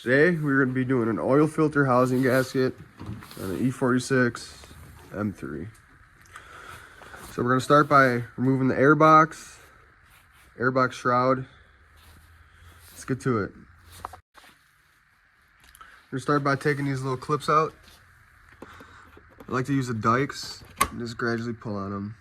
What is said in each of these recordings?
Today we're going to be doing an oil filter housing gasket on an E46 M3. So we're going to start by removing the airbox shroud. Let's get to it. We're going to start by taking these little clips out. I like to use the dikes and just gradually pull on them.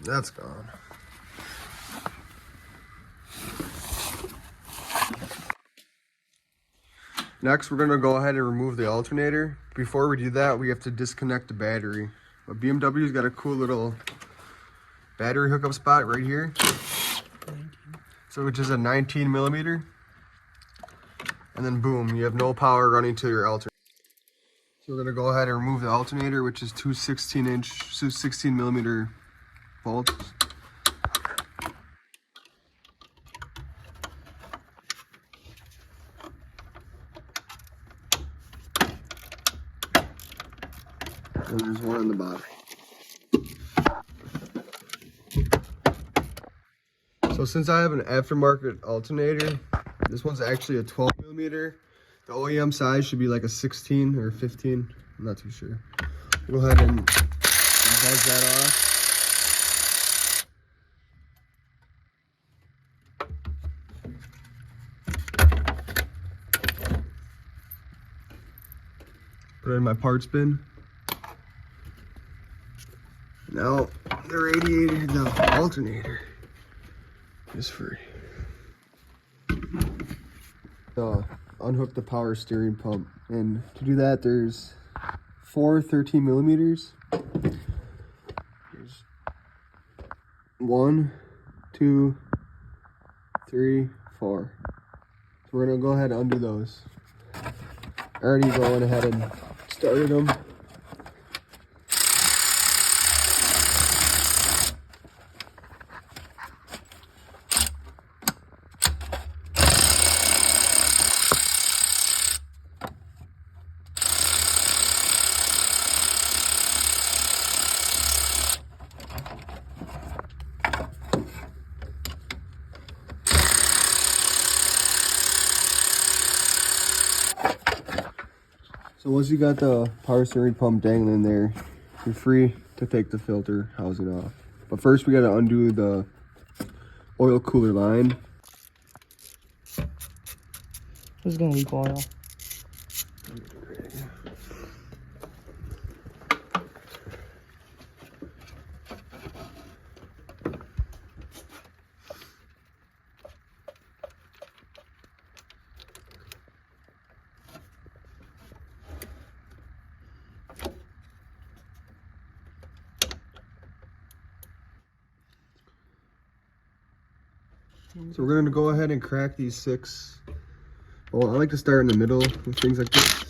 That's gone. Next, we're gonna go ahead and remove the alternator. Before we do that, we have to disconnect the battery. But BMW's got a cool little battery hookup spot right here. So which is a 19 millimeter. And then boom, you have no power running to your alternator. So we're gonna go ahead and remove the alternator, which is two 16 millimeter bolts. And there's one on the bottom. So since I have an aftermarket alternator, this one's actually a 12 millimeter. The OEM size should be like a 16 or 15. I'm not too sure. Go ahead and buzz that off. Put it in my parts bin. Now the radiator, the alternator is free. Unhook the power steering pump, and to do that there's 4 13 millimeters. There's 1, 2, 3, 4. So we're gonna go ahead and undo those. I already going ahead and started them. So once you got the power steering pump dangling there, you're free to take the filter housing off. But first we gotta undo the oil cooler line. This is gonna leak oil. So we're gonna go ahead and crack these 6. Well, I like to start in the middle with things like this.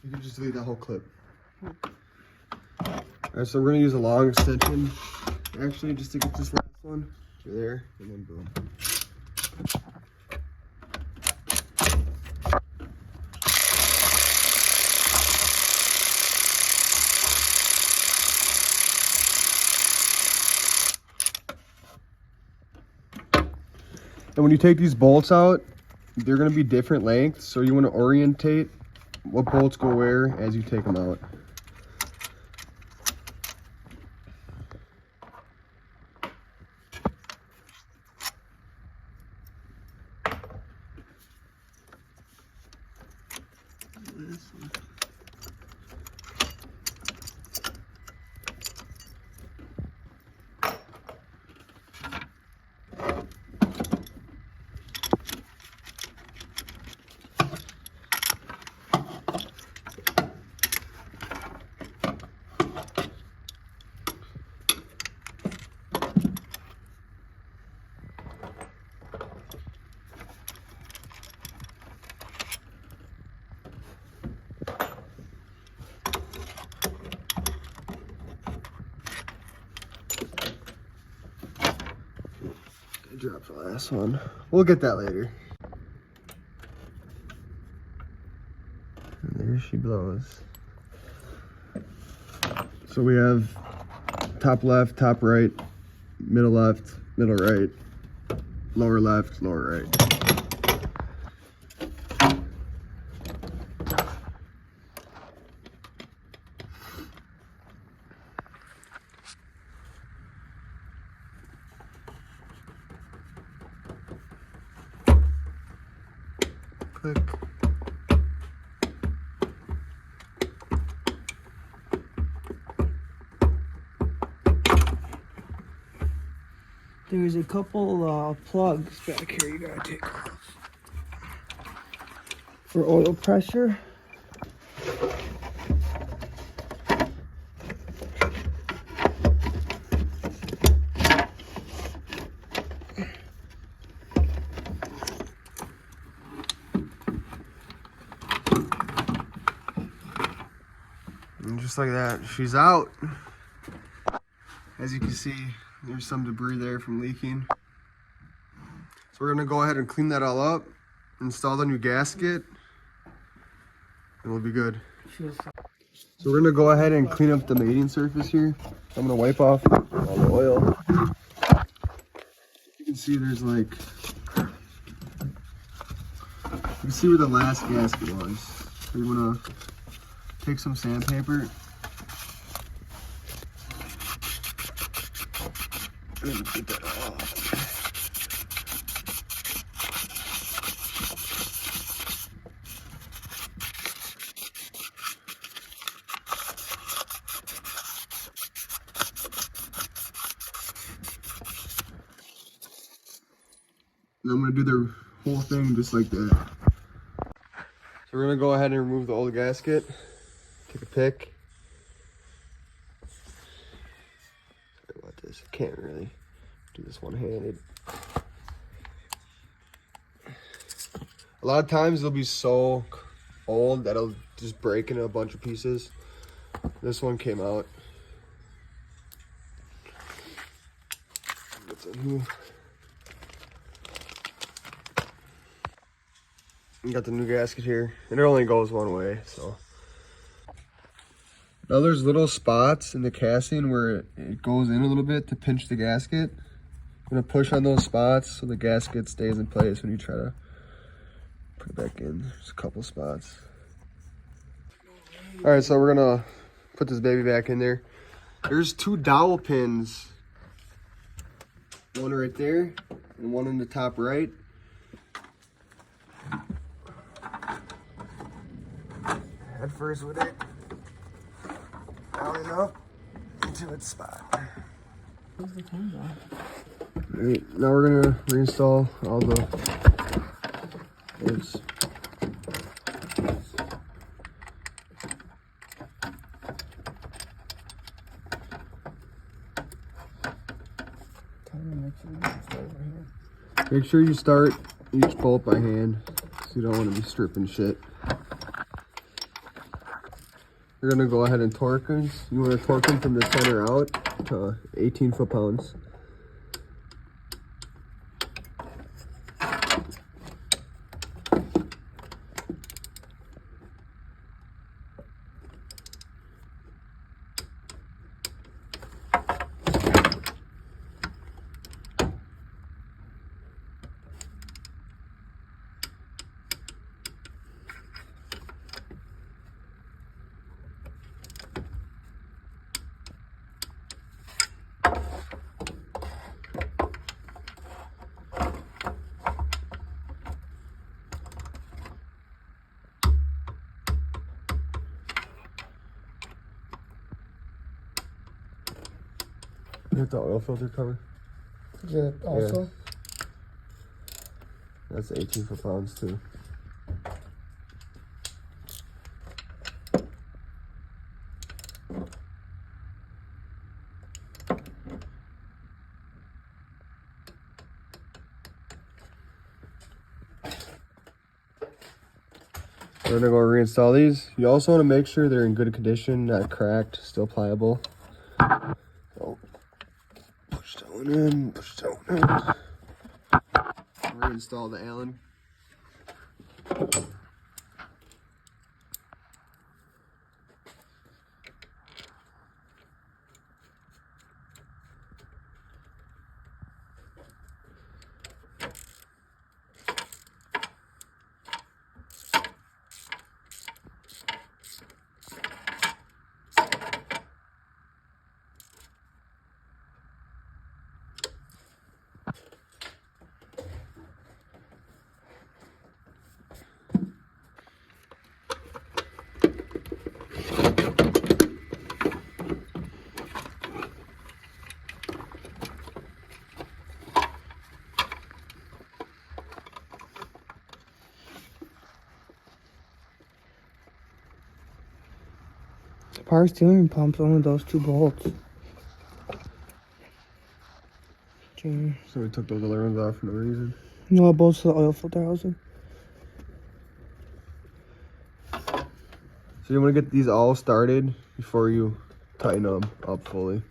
You can just delete that whole clip. Alright, so we're gonna use a long extension, actually, just to get this last one to there, and then boom. And when you take these bolts out, they're gonna be different lengths, so you wanna orientate what bolts go where as you take them out. dropped the last one. We'll get that later. And there she blows. So we have top left, top right, middle left, middle right, lower left, lower right. Click. There's a couple plugs back here you gotta take off. For oil pressure. And just like that, she's out. As you can see, there's some debris there from leaking. So we're gonna go ahead and clean that all up, install the new gasket, and we'll be good. So we're gonna go ahead and clean up the mating surface here. I'm gonna wipe off all the oil. You can see there's like, you can see where the last gasket was. So you wanna take some sandpaper and get that off. And I'm gonna do the whole thing just like that. So we're gonna go ahead and remove the old gasket. Take a pick. Sorry about this. I can't really do this one-handed. A lot of times they'll be so old that it'll just break into a bunch of pieces. This one came out. It's a new. You got the new gasket here, and it only goes one way, so. Now there's little spots in the casting where it goes in a little bit to pinch the gasket. I'm gonna push on those spots so the gasket stays in place when you try to put it back in. There's a couple spots. All right, so we're gonna put this baby back in there. There's 2 dowel pins. One right there and one in the top right. Head first with it. Down and up into its spot. Alright, now we're gonna reinstall all the bolts. Make sure you start each bolt by hand, so you don't want to be stripping shit. We're gonna go ahead and torque them. You want to torque them from the center out to 18 foot-pounds. You hit the oil filter cover. Is it also? Yeah. That's 18 foot-pounds too. We're gonna go reinstall these. You also want to make sure they're in good condition, not cracked, still pliable. So push that one in, push that one in. Reinstall the Allen. The power steering pump's only those 2 bolts. So we took those other ones off for no reason. No, bolts to the oil filter housing. So you want to get these all started before you tighten them up fully.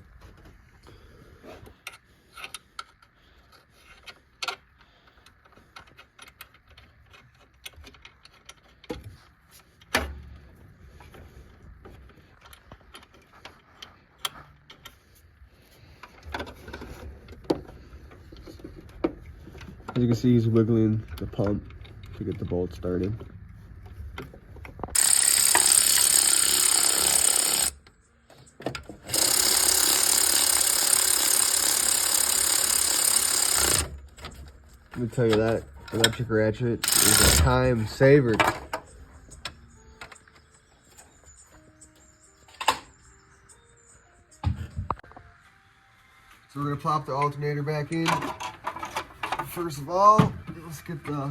As you can see, he's wiggling the pump to get the bolt started. Let me tell you, that electric ratchet is a time saver. So we're gonna plop the alternator back in. First of all, let's get the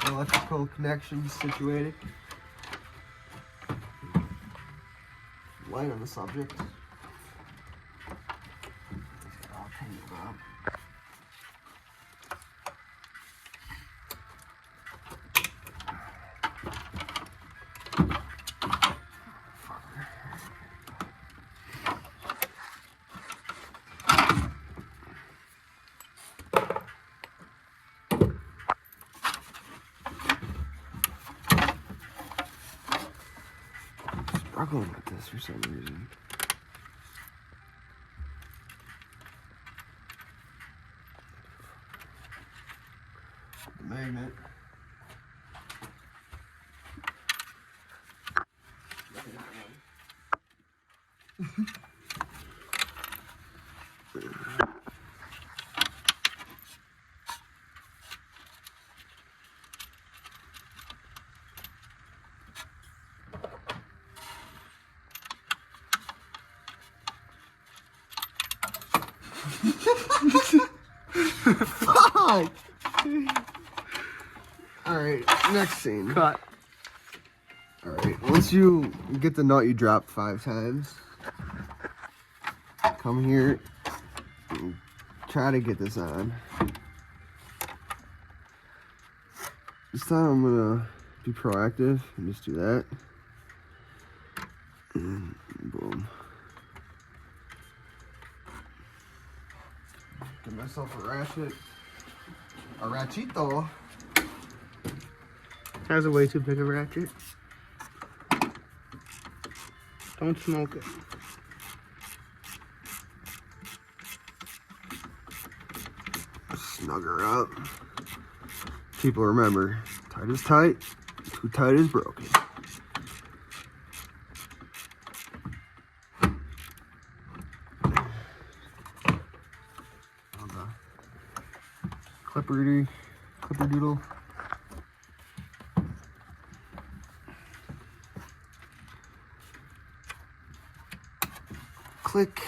electrical connections situated. Light on the subject. I'll turn it up. Struggling with this for some reason. The magnet. Fuck! Alright, next scene. Cut. Alright, once you get the nut you drop 5 times, come here and try to get this on. This time I'm gonna be proactive and just do that. And boom. Get myself a ratchet. A ratchito. That's a way too big a ratchet. Don't smoke it. Snug her up. People remember, tight is tight, too tight is broken. Clipper doodle. Click.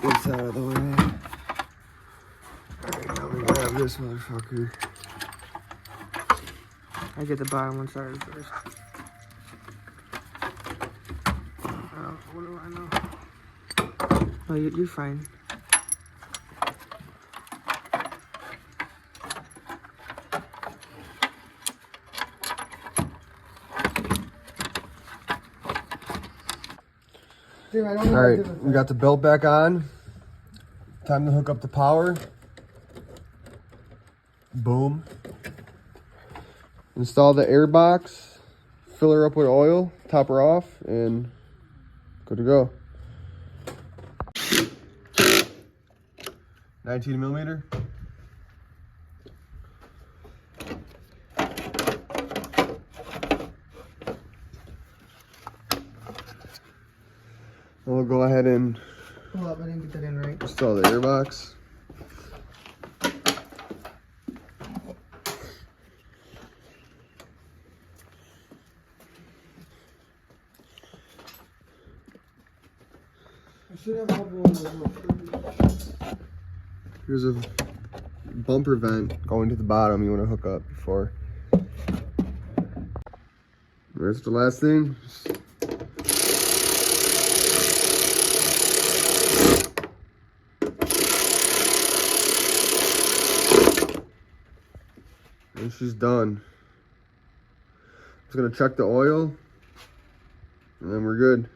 It's out of the way. Alright, now we grab this motherfucker. I get the bottom one started first. Oh, what do I know? Oh, you're fine. Alright, we got the belt back on. Time to hook up the power. Boom. Install the air box, fill her up with oil, top her off, and good to go. 19 millimeter. And we'll go ahead and Pull up, I didn't get that in right. install the air box. I should have help with the Here's a bumper vent going to the bottom you want to hook up before. There's the last thing. And she's done. Just gonna check the oil and then we're good.